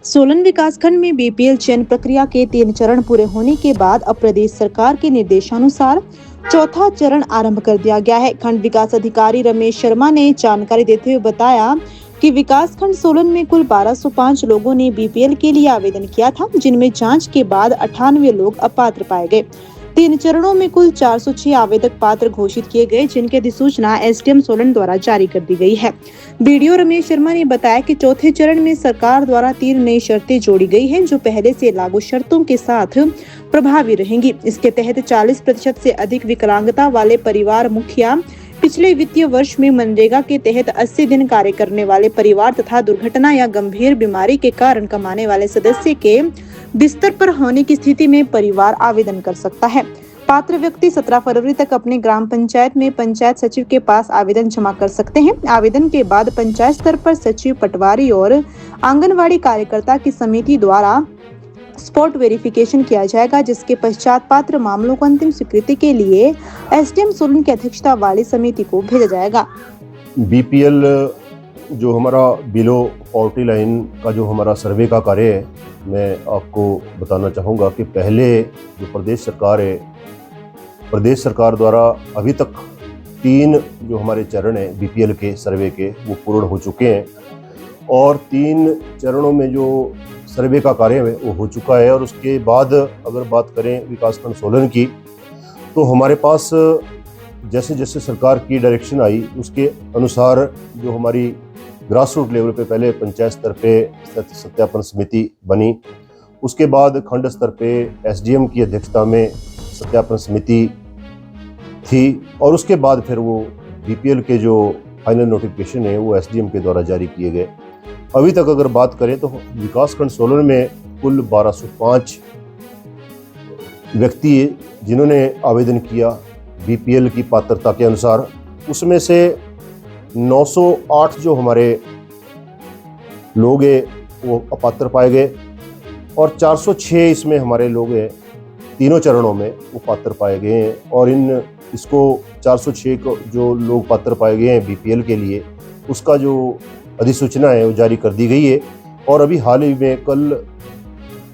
सोलन विकासखंड में बीपीएल चयन प्रक्रिया के 3 चरण पूरे होने के बाद अब प्रदेश सरकार के निर्देशानुसार चौथा चरण आरंभ कर दिया गया है। खंड विकास अधिकारी रमेश शर्मा ने जानकारी देते हुए बताया कि विकासखंड सोलन में कुल 1205 लोगों ने बीपीएल के लिए आवेदन किया था, जिनमें जांच के बाद 98 लोग अपात्र पाए गए। 3 चरणों में कुल 406 आवेदक पात्र घोषित किए गए, जिनकी अधिसूचना एसडीएम सोलन द्वारा जारी कर दी गई है। बीडीओ रमेश शर्मा ने बताया कि चौथे चरण में सरकार द्वारा 3 नई शर्तें जोड़ी गई हैं, जो पहले से लागू शर्तों के साथ प्रभावी रहेंगी। इसके तहत 40% से अधिक विकलांगता वाले परिवार मुखिया, पिछले वित्तीय वर्ष में मनरेगा के तहत 80 दिन कार्य करने वाले परिवार तथा दुर्घटना या गंभीर बीमारी के कारण कमाने वाले सदस्य के बिस्तर पर होने की स्थिति में परिवार आवेदन कर सकता है। पात्र व्यक्ति 17 फरवरी तक अपने ग्राम पंचायत में पंचायत सचिव के पास आवेदन जमा कर सकते हैं। आवेदन के बाद पंचायत स्तर पर सचिव, पटवारी और आंगनवाड़ी कार्यकर्ता की समिति द्वारा स्पॉट वेरिफिकेशन किया जाएगा, जिसके पश्चात पात्र मामलों को अंतिम स्वीकृति के लिए एसडीएम सोलन की अध्यक्षता वाली समिति को भेजा जाएगा। बीपीएल जो हमारा बिलो पॉवर्टी लाइन का जो हमारा सर्वे का कार्य है, मैं आपको बताना चाहूँगा कि पहले जो प्रदेश सरकार है, प्रदेश सरकार द्वारा अभी तक 3 जो हमारे चरण हैं बीपीएल के सर्वे के, वो पूर्ण हो चुके हैं और 3 चरणों में जो सर्वे का कार्य है वो हो चुका है। और उसके बाद अगर बात करें विकासखंड सोलन की, तो हमारे पास जैसे जैसे सरकार की डायरेक्शन आई उसके अनुसार जो हमारी ग्रास रूट लेवल पे पहले पंचायत स्तर पे सत्यापन समिति बनी, उसके बाद खंड स्तर पे एसडीएम की अध्यक्षता में सत्यापन समिति थी और उसके बाद फिर वो बीपीएल के जो फाइनल नोटिफिकेशन है वो एसडीएम के द्वारा जारी किए गए। अभी तक अगर बात करें तो विकासखंड सोलन में कुल 1205 व्यक्ति जिन्होंने आवेदन किया बीपीएल की पात्रता के अनुसार, उसमें से 908 जो हमारे लोग हैं वो अपात्र पाए गए और 406 इसमें हमारे लोग हैं तीनों चरणों में वो पात्र पाए गए हैं। और इसको 406 को जो लोग पात्र पाए गए हैं बीपीएल के लिए, उसका जो अधिसूचना है वो जारी कर दी गई है। और अभी हाल ही में कल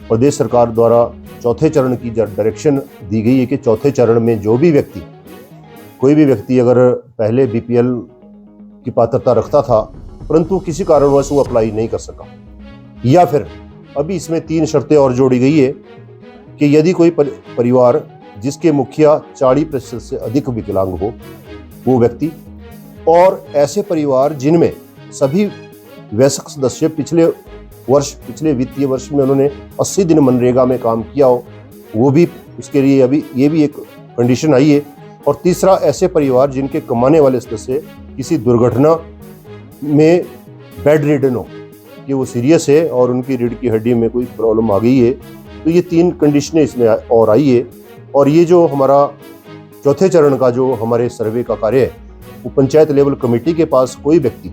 प्रदेश सरकार द्वारा चौथे चरण की डायरेक्शन दी गई है कि चौथे चरण में जो भी व्यक्ति, कोई भी व्यक्ति अगर पहले बीपीएल की पात्रता रखता था परंतु किसी कारणवश वो अप्लाई नहीं कर सका, या फिर अभी इसमें 3 शर्तें और जोड़ी गई है कि यदि कोई परिवार जिसके मुखिया 40% से अधिक विकलांग हो वो व्यक्ति, और ऐसे परिवार जिनमें सभी वयस्क सदस्य पिछले वित्तीय वर्ष में उन्होंने 80 दिन मनरेगा में काम किया हो, वो भी उसके लिए अभी ये भी एक कंडीशन आई है। और तीसरा, ऐसे परिवार जिनके कमाने वाले सदस्य किसी दुर्घटना में बेड रिडन हो, कि वो सीरियस है और उनकी रीढ़ की हड्डी में कोई प्रॉब्लम आ गई है, तो ये 3 कंडीशनें इसमें और आई है। और ये जो हमारा चौथे चरण का जो हमारे सर्वे का कार्य है वो पंचायत लेवल कमेटी के पास कोई व्यक्ति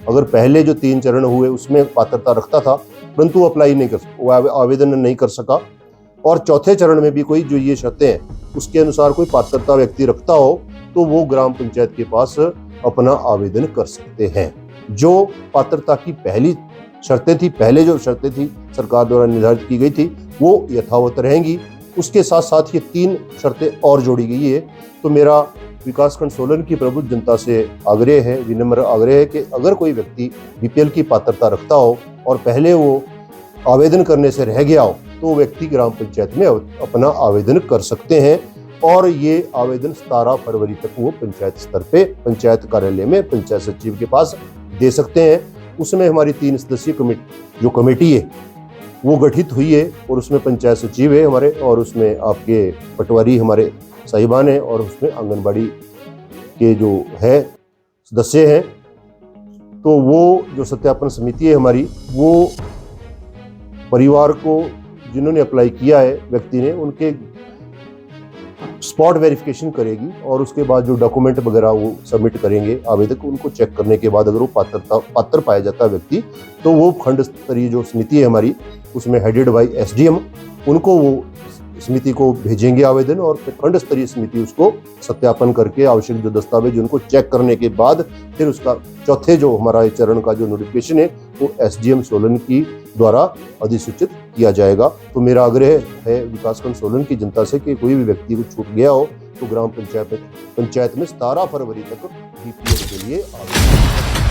अगर पहले जो 3 चरण हुए उसमें पात्रता रखता था परंतु वो अप्लाई नहीं कर आवेदन नहीं कर सका, और चौथे चरण में भी कोई जो ये शर्तें हैं उसके अनुसार कोई पात्रता व्यक्ति रखता हो तो वो ग्राम पंचायत के पास अपना आवेदन कर सकते हैं। जो पात्रता की पहले जो शर्तें थी सरकार द्वारा निर्धारित की गई थी वो यथावत रहेंगी। उसके साथ साथ ये 3 शर्तें और जोड़ी गई है। तो मेरा विकासखंड सोलन की प्रबुद्ध जनता से आग्रह है, विनम्र आग्रह है कि अगर कोई व्यक्ति बीपीएल की पात्रता रखता हो और पहले वो आवेदन करने से रह गया हो तो वो व्यक्ति ग्राम पंचायत में अपना आवेदन कर सकते हैं। और ये आवेदन 17 फरवरी तक वो पंचायत स्तर पे पंचायत कार्यालय में पंचायत सचिव के पास दे सकते हैं। उसमें हमारी 3 सदस्यीय जो कमेटी है वो गठित हुई है और उसमें पंचायत सचिव है हमारे, और उसमें आपके पटवारी हमारे साहिबान हैं, और उसमें आंगनबाड़ी के जो है सदस्य हैं। तो वो जो सत्यापन समिति है हमारी, वो परिवार को जिन्होंने अप्लाई किया है व्यक्ति ने, उनके स्पॉट वेरिफिकेशन करेगी और उसके बाद जो डॉक्यूमेंट वगैरह वो सबमिट करेंगे आवेदक, उनको चेक करने के बाद अगर वो पात्र पाया जाता है व्यक्ति, तो वो खंड स्तरीय जो समिति है हमारी उसमें हेडेड बाय एसडीएम, उनको वो समिति को भेजेंगे आवेदन और फिर खंड स्तरीय समिति उसको सत्यापन करके आवश्यक जो दस्तावेज उनको चेक करने के बाद फिर उसका चौथे जो हमारा चरण का जो नोटिफिकेशन है वो एसडीएम सोलन की द्वारा अधिसूचित किया जाएगा। तो मेरा आग्रह है विकासखंड सोलन की जनता से कि कोई भी व्यक्ति को छूट गया हो तो ग्राम पंचायत में 17 फरवरी तक बीपीएल के लिए आवेदन